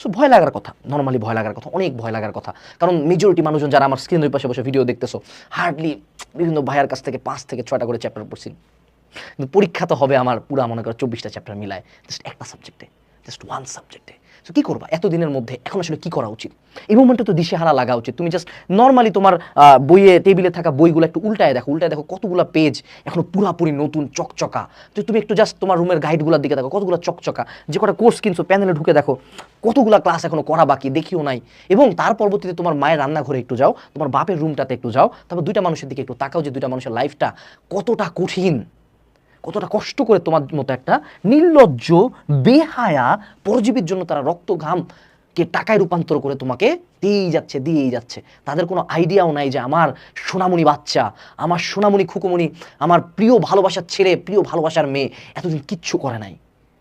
So ভয় লাগার কথা, নর্মালি ভয় লাগার কথা, অনেক ভয় লাগার কথা। কারণ মেজরিটি মানুষজন যারা আমার স্ক্রিনের পাশে বসে ভিডিও দেখতেছো, হার্ডলি বিভিন্ন ভাইয়ার কাছ থেকে 5 থেকে 6টা করে চ্যাপ্টার পড়ছি। কিন্তু পরীক্ষা তো হবে আমার পুরা মনে করো 24টা চ্যাপ্টার মিলায়, জাস্ট একটা সাবজেক্টে, জাস্ট ওয়ান সাবজেক্টে। তো কী করবা এতদিনের মধ্যে? এখন আসলে কী করা উচিত? এই মোমেন্টে তো দিশেহারা লাগা উচিত। তুমি জাস্ট নর্মালি তোমার বইয়ে টেবিলে থাকা বইগুলো একটু উল্টায় দেখো কতগুলো পেজ এখনো পুরাপুরি নতুন চকচকা। তো তুমি একটু জাস্ট তোমার রুমের গাইডগুলোর দিকে দেখো, কতগুলো চকচকা। যে কটা কোর্স কিনছো প্যানেলে ঢুকে দেখো কতগুলো ক্লাস এখনো করা বাকি, দেখিও নাই। এবং তার পরবর্তীতে তোমার মায়ের রান্নাঘরে একটু যাও, তোমার বাপের রুমটাতে একটু যাও, তারপর দুইটা মানুষের দিকে একটু তাকাও যে দুইটা মানুষের লাইফটা কতটা কঠিন, কতটা কষ্ট করে তোমার মতো একটা নির্লজ্জ বেহায়া পরজীবীর জন্য তারা রক্ত ঘামকে টাকায় রূপান্তর করে তোমাকে দিয়েই যাচ্ছে। তাদের কোনো আইডিয়াও নাই যে আমার সোনামণি বাচ্চা, আমার সোনামণি খুকুমণি, আমার প্রিয় ভালোবাসার ছেলে, প্রিয় ভালোবাসার মেয়ে এতদিন কিচ্ছু করে নাই,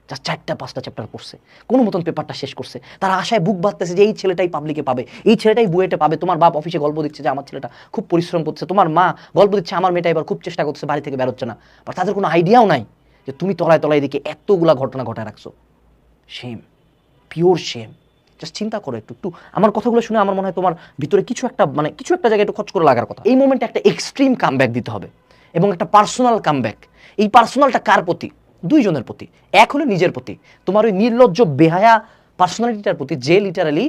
জাস্ট 4টা-5টা চ্যাপ্টার পড়ছে, কোনো মতন পেপারটা শেষ করছে। তারা আশায় বুক বাঁধতেছে যে এই ছেলেটাই পাবলিকে পাবে, এই ছেলেটাই বুয়েটে পাবে। তোমার বাপ অফিসে গল্প দিচ্ছে যে আমার ছেলেটা খুব পরিশ্রম করছে, তোমার মা গল্প দিচ্ছে আমার মেয়েটা এবার খুব চেষ্টা করছে, বাড়ি থেকে বেরোচ্ছে না। বাট তাদের কোনো আইডিয়াও নাই যে তুমি তলায় তলায় দিকে এতগুলা ঘটনা ঘটায় রাখছো। Shame, pure shame. জাস্ট চিন্তা করো একটু আমার কথাগুলো শুনে আমার মনে হয় তোমার ভিতরে কিছু একটা জায়গায় একটু খচ করে লাগার কথা। এই মোমেন্টে একটা এক্সট্রিম কামব্যাক দিতে হবে এবং একটা পার্সোনাল কামব্যাক। এই পার্সোনালটা কার প্রতি? দুইজনের প্রতি। এক হলো নিজের প্রতি, তোমার ওই নির্লজ্জ বেহায়া পার্সোনালিটিটার প্রতি যে লিটারালি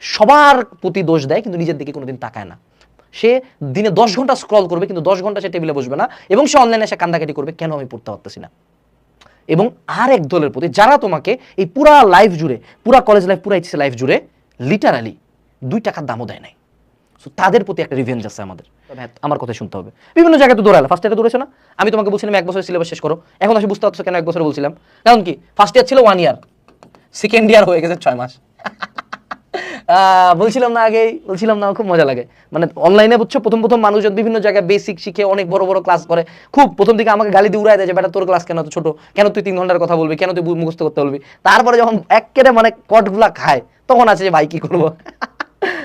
সবার প্রতি দোষ দেয় কিন্তু নিজের দিকে কোনোদিন তাকায় না। সে দিনে 10 ঘন্টা স্ক্রল করবে কিন্তু 10 ঘন্টা সে টেবিলে বসবে না এবং সে অনলাইনে এসে কান্দাকাটি করবে, কেন আমি পড়তে পারতেছি না। এবং আর এক দলের প্রতি যারা তোমাকে এই পুরা লাইফ জুড়ে, পুরা কলেজ লাইফ, পুরা এইচএসসি লাইফ জুড়ে লিটারালি 2 টাকার দামও দেয় নাই। সো তাদের প্রতি একটা রিভেঞ্জ আছে আমাদের। আমার কথা শুনতে হবে। বিভিন্ন জায়গায় তো দৌড়ালে, ফার্স্ট ইয়ারে দৌড়েছে না? আমি তোমাকে বলছিলাম 1 বছরের সিলেবাস শেষ করো, এখন আসলে বুঝতে পারছো কেন 1 বছর বলছিলাম। কারণ কি, ফার্স্ট ইয়ার ছিল 1 ইয়ার, সেকেন্ড ইয়ার হয়ে গেছে 6 মাস। বলছিলাম না খুব মজা লাগে। মানে অনলাইনে বুঝছো প্রথম মানুষজন বিভিন্ন জায়গায় বেসিক শিখে অনেক বড় বড় ক্লাস করে, খুব প্রথম দিকে আমাকে গালি দিয়ে উড়ায় দেয় যে বেটা তোর ক্লাস কেন তো ছোট, কেন তুই 3 ঘন্টার কথা বলবি, কেন তুই মুখস্থ করতে বলবি। তারপরে যখন একেবারে মানে কটগুলা খায় তখন আছে যে ভাই কি করবো।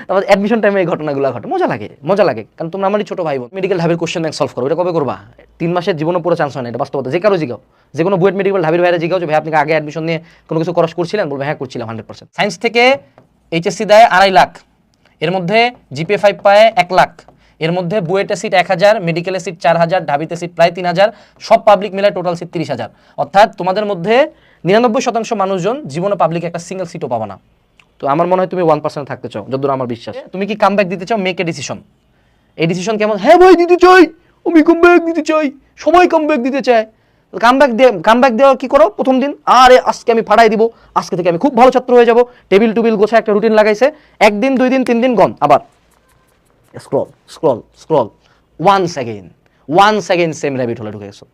তারপর অ্যাডমিশন টাইমে এই ঘটনাগুলো ঘটে, মজা লাগে কারণ তোমরা আমারই ছোট ভাই বোন। মেডিকেল ঢাবির কোশ্চেন ব্যাংক সলভ করো, এটা কবে করবা? 3 মাসের জীবনে পুরো চান্স হয় না, এটা বাস্তবতা। যে কারো জিগাও, যে কোনো বুয়েট মেডিকেল ঢাবির ভাইরা জিগাও যে ভাই আপনি আগে অ্যাডমিশন নিয়ে কোনো কিছু খরচ করছিলেন, বলবে হ্যাঁ করছিলাম 100%। সায়েন্স থেকে এইচএসসি দেয় 2.5 লাখ, এর মধ্যে জিপিএ 5 পায় 1 লাখ, এর মধ্যে বুয়েটে সিট 1000, মেডিকেলে সিট 4000, ঢাবিতে সিট প্রায় 3000, সব পাবলিক মিলে টোটাল সিট 30,000। অর্থাৎ তোমাদের মধ্যে 99% মানুষজন জীবনে পাবলিক একটা সিঙ্গেল সিটও পাবা না। তো আমার মনে হয় তুমি 1% থাকতে চাও, যতদূর আমার বিশ্বাস। তুমি কি কামব্যাক দিতে চাও? Make a decision. এই ডিসিশন কেমন? হ্যাঁ ভাই দিতে চাই, আমি কামব্যাক দিতে চাই, সবাই কামব্যাক দিতে চায়। কামব্যাক দেওয়া কি করো প্রথম দিন, আরে আজকে আমি ফাড়াই দিব, আজকে থেকে আমি খুব ভালো ছাত্র হয়ে যাব, টেবিল টুবিল গোছা একটা রুটিন লাগাইছে, 1 দিন 2 দিন 3 দিন গন, আবার scroll once again same rabbit হলে ঢুকে গেছো।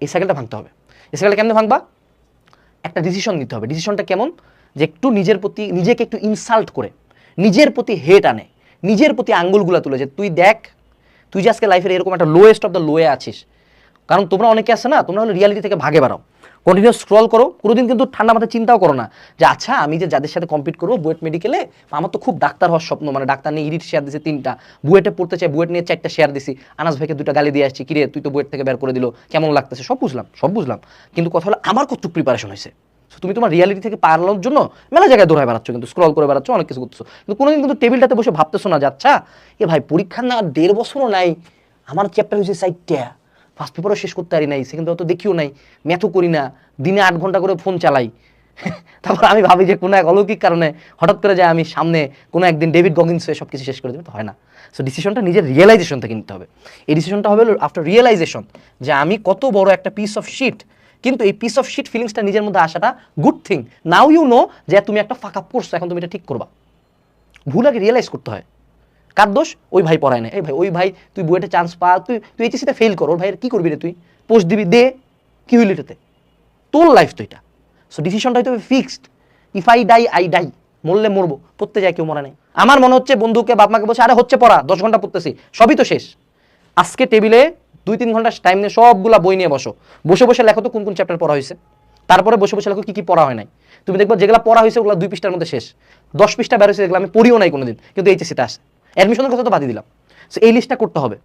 এই সাইকেলটা ভাঙতে হবে। এই সাইকেলটা কেমনে ভাঙবা? একটা ডিসিশন নিতে হবে। ডিসিশনটা কেমন? যে একটু নিজেকে একটু ইনসাল্ট করে, নিজের প্রতি হেট আনে, নিজের প্রতি আঙ্গুলগুলা তুলে যে তুই দেখ, তুই যে আজকে লাইফের এরকম একটা লোয়েস্ট অফ দ্য লোয়ে আছিস। কারণ তোমরা অনেকে আছে না, তোমরা হলো রিয়ালিটি থেকে ভাগে বেরাও, কন্টিনিউয়াস স্ক্রল করো, কোনোদিন কিন্তু ঠান্ডা মাথায় চিন্তাও করো না যে আচ্ছা আমি যে যাদের সাথে কম্পিট করবো বুয়েট মেডিকেলে, আমার তো খুব ডাক্তার হওয়ার স্বপ্ন, মানে ডাক্তার নিয়ে ইডিট শেয়ার দিয়েছে 3টা, বুয়েটে পড়তে চাই, বুয়েট নিয়ে 4টা শেয়ার দিছি, আনাস ভাইকে 2টা গালি দিয়ে আসছি, কিরে তুই তো বুয়েট থেকে বের করে দিল, কেমন লাগতেছে, সব বুঝলাম। কিন্তু কথা হলো আমার কতটুকু প্রিপারেশন হয়েছে। তুমি তোমার রিয়ালিটি থেকে পালানোর জন্য মেলা জায়গায় দৌড়ায় বেড়াচ্ছ, কিন্তু স্ক্রল করে বেড়াচ্ছ, অনেক কিছু করছো, কিন্তু কোনোদিন কিন্তু টেবিলটাতে বসে ভাবতেছো না যে আচ্ছা এ ভাই পরীক্ষা না 1.5 বছরও নাই, আমার চ্যাপ্টার হয়েছে 4টা, ফার্স্ট পেপারও শেষ করতে পারি নাই, সেকেন্ড পেপার তো দেখিও নাই, ম্যাথও করি না, দিনে 8 ঘন্টা করে ফোন চালাই। তারপর আমি ভাবি যে কোনো এক অলৌকিক কারণে হঠাৎ করে যায় আমি সামনে কোনো একদিন ডেভিড গগিন্স হয়ে সব কিছু শেষ করে দেবে, তো হয় না। সো ডিসিশনটা নিজের রিয়েলাইজেশন থেকে নিতে হবে। এই ডিসিশনটা হবে আফটার রিয়েলাইজেশন যে আমি কত বড় একটা পিস অফ শিট, কিন্তু এই পিস অফ শিট ফিলিংসটা নিজের মধ্যে আসাটা good thing. Now you know যে তুমি একটা ফাঁকা করছো, এখন তুমি এটা ঠিক করবা। ভুল আগে রিয়েলাইজ করতে হয়। কার দোষ? ওই ভাই পড়ায় না, এই ভাই ওই ভাই তুই বুয়েটে চান্স পা, তুই এইচএসসিতে ফেল কর, ওর ভাইয়ের কি করবি রে, তুই পোস্ট দিবি, দে, কি হইল এটাতে? তোর লাইফ তো এটা। সো ডিসিশনটা হয়তো ফিক্সড, ইফ আই ডাই, মরলে মরবো, পড়তে যায় কেউ মরা নেই। আমার মনে হচ্ছে বন্ধুকে বাপ মাকে বলছে আরে হচ্ছে পড়া, 10 ঘন্টা পড়তেছি, সবই তো শেষ। আজকে টেবিলে 2-3 ঘন্টা টাইম নিয়ে সবগুলা বই নিয়ে বসে লেখো তো কোন চ্যাপ্টার পড়া হয়েছে, তারপরে বসে লেখো কি পড়া হয় নাই। তুমি দেখবো যেগুলো পড়া হয়েছে ওগুলো 2 পৃষ্ঠার মধ্যে শেষ, 10 পৃষ্ঠা বের হয়েছে যেগুলো আমি পড়িও নাই কোনোদিন, কিন্তু এইচএসসিতে আসে। অ্যাডমিশনের কথা তো বাদই দিলাম। সো এই লিস্টটা করতে হবে,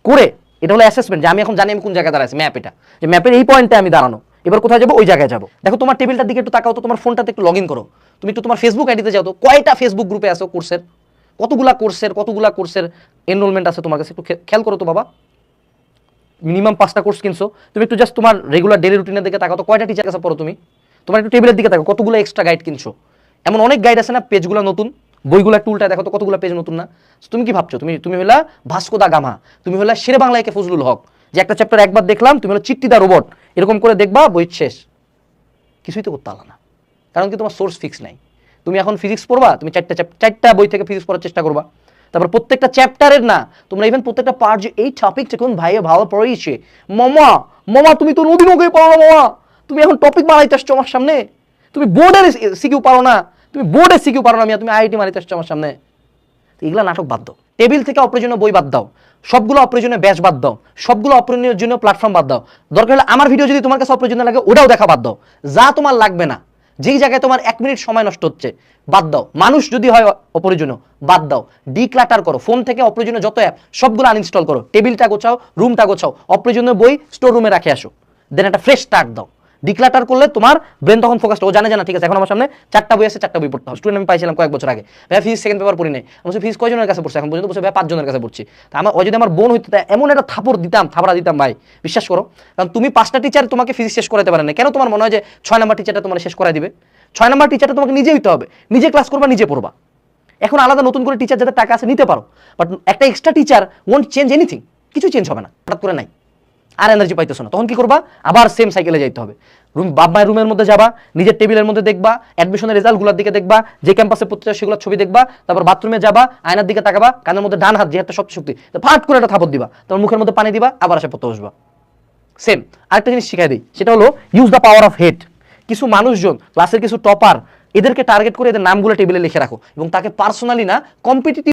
করে এটা হলো অ্যাসেসমেন্ট যে আমি এখন জানি আমি কোন জায়গায় দাঁড়াইছি, ম্যাপ, এটা যে ম্যাপের এই পয়েন্টে আমি দাঁড়ানো, এবার কোথায় যাবো? ওই জায়গায় যাবো। দেখো তোমার টেবিলটার দিকে একটু তাকাও তো, তোমার ফোনটাতে একটু লগ ইন করো, তুমি একটু তোমার ফেসবুক আইডিতে যাও তো, কয়টা ফেসবুক গ্রুপে আছো কোর্সের, কতগুলা কোর্সের এনরোলমেন্ট আছে তোমার কাছে, একটু খেয়াল করো তো বাবা। মিনিমাম 5টা কোর্স কিনছো, তুমি একটু জাস্ট তোমার রেগুলার ডেলি রুটিনের দিকে তাকাও তো, কয়টা টিচার কাছে পড়ো তুমি, তোমার একটু টেবিলের দিকে তাকাও, কতগুলো এক্সট্রা গাইড কিনছো। এমন অনেক গাইড আছে না, পেজগুলো নতুন, বইগুলো একটু উল্টায় দেখো তো কতগুলো পেজ নতুন না। তুমি কি ভাবছো, তুমি হলা ভাস্কো দা গামা, তুমি হলা শেরে বাংলাকে ফজলুল হক, যে একটা চ্যাপ্টার একবার দেখলাম, তুমি হলো চিট্টি দা রোবট, এরকম করে দেখবা বই শেষ, কিছুই তো করতে পারলা না, কারণ কি তোমার সোর্স ফিক্স নাই। তুমি এখন ফিজিক্স পড়বা, তুমি চারটা বই থেকে ফিজিক্স পড়ার চেষ্টা করবা, তারপর প্রত্যেকটা চ্যাপ্টারের না, তোমরা ইভেন প্রত্যেকটা পার্ট যে এই টপিকটা কোন ভাইয়া ভালো পড়াইছে, মামা মামা তুমি তো নদী নৌকায় পারো না মামা, তুমি এখন টপিক মারাইতে আসছো আমার সামনে, তুমি বোর্ডের সিকিউ পারো না, তুমি বোর্ডের সিকিউ পারো না মিয়া, তুমি আইআইটি মারাইতে আসছো আমার সামনে। এগুলা নাটক বাদ দাও, টেবিল থেকে অপ্রয়োজনীয় বই বাদ দাও, সবগুলো অপ্রয়োজনীয় ব্যাচ বাদ দাও, সবগুলো অপ্রয়োজনীয় প্ল্যাটফর্ম বাদ দাও, দরকার হলে আমার ভিডিও যদি তোমার কাছে অপ্রয়োজনীয় লাগে ওটাও দেখা বাদ দাও, যা তোমার লাগবে না, যেই জায়গায় তোমার 1 মিনিট সময় নষ্ট হচ্ছে বাদ দাও, মানুষ যদি হয় অপ্রয়োজনীয় বাদ দাও, ডিক্লাটার করো, ফোন থেকে অপ্রয়োজনীয় যত অ্যাপ সবগুলো আনইনস্টল করো, টেবিলটা গোছাও, রুমটা গোছাও, অপ্রয়োজনীয় বই স্টোর রুমে রাখে আসো, দেন একটা ফ্রেশ স্টার্ট দাও। ডিক্লাটার করলে তোমার ব্রেন তখন ফোকাসড, ও জানে জানা ঠিক আছে এখন আমার সামনে 4টা বই আছে, 4টা বই পড়তে হবে। স্টুডেন্ট আমি পাইছিলাম কয়েক বছর আগে, ভাই ফিজিক্স সেকেন্ড পেপার পড়ি নাই, আমি ফিজিক্স কয়জনের কাছে পড়ছে এখন পর্যন্ত, বলছে ভাই 5 জনের কাছে পড়ছি। তা আমার ও যদি আমার বোন হইতো এমন একটা থাপড়া দিতাম ভাই, বিশ্বাস করো, কারণ তুমি 5টা টিচার তোমাকে ফিজিক্স শেষ করাতে পারে না, কেন তোমার মনে হয় যে 6 নাম্বার টিচারটা তোমার শেষ করাই দিবে? 6 নাম্বার টিচারটা তোমাকে নিজে হইতে হবে, নিজে ক্লাস করবা, নিজে পড়বা। এখন আলাদা নতুন করে টিচার যাদের টাকা আছে নিতে পারো, বাট একটা extra teacher won't change anything, কিছু চেঞ্জ হবে না, হঠাৎ করে নাই আর এনার্জি পাইতেছো না, তখন কি করবা? আবার সেম সাইকেলে যাইতে হবে, বাপ মায়ের রুমের মধ্যে যাবা, নিজের টেবিলের মধ্যে দেখবা, অ্যাডমিশনের রেজাল্টগুলোর দিকে দেখবা, যে ক্যাম্পাসে পড়তে চাও সেগুলোর ছবি দেখবা, তারপর বাথরুমে যাবা, আয়নার দিকে তাকাবা, কানের মধ্যে ডান হাত যে একটা শক্তি, ফাট করে একটা থাপড় দিবা, তারপর মুখের মধ্যে পানি দিবা, আবার আসে পড়তে বসবা। সেম আরেকটা জিনিস শিখাই দিই, সেটা হলো use the power of head. কিছু মানুষজন ক্লাসের কিছু টপার, এদেরকে টার্গেট করে এদের নামগুলো টেবিলে লিখে রাখো এবং তাকে পার্সোনালি না, কম্পিটিটিভ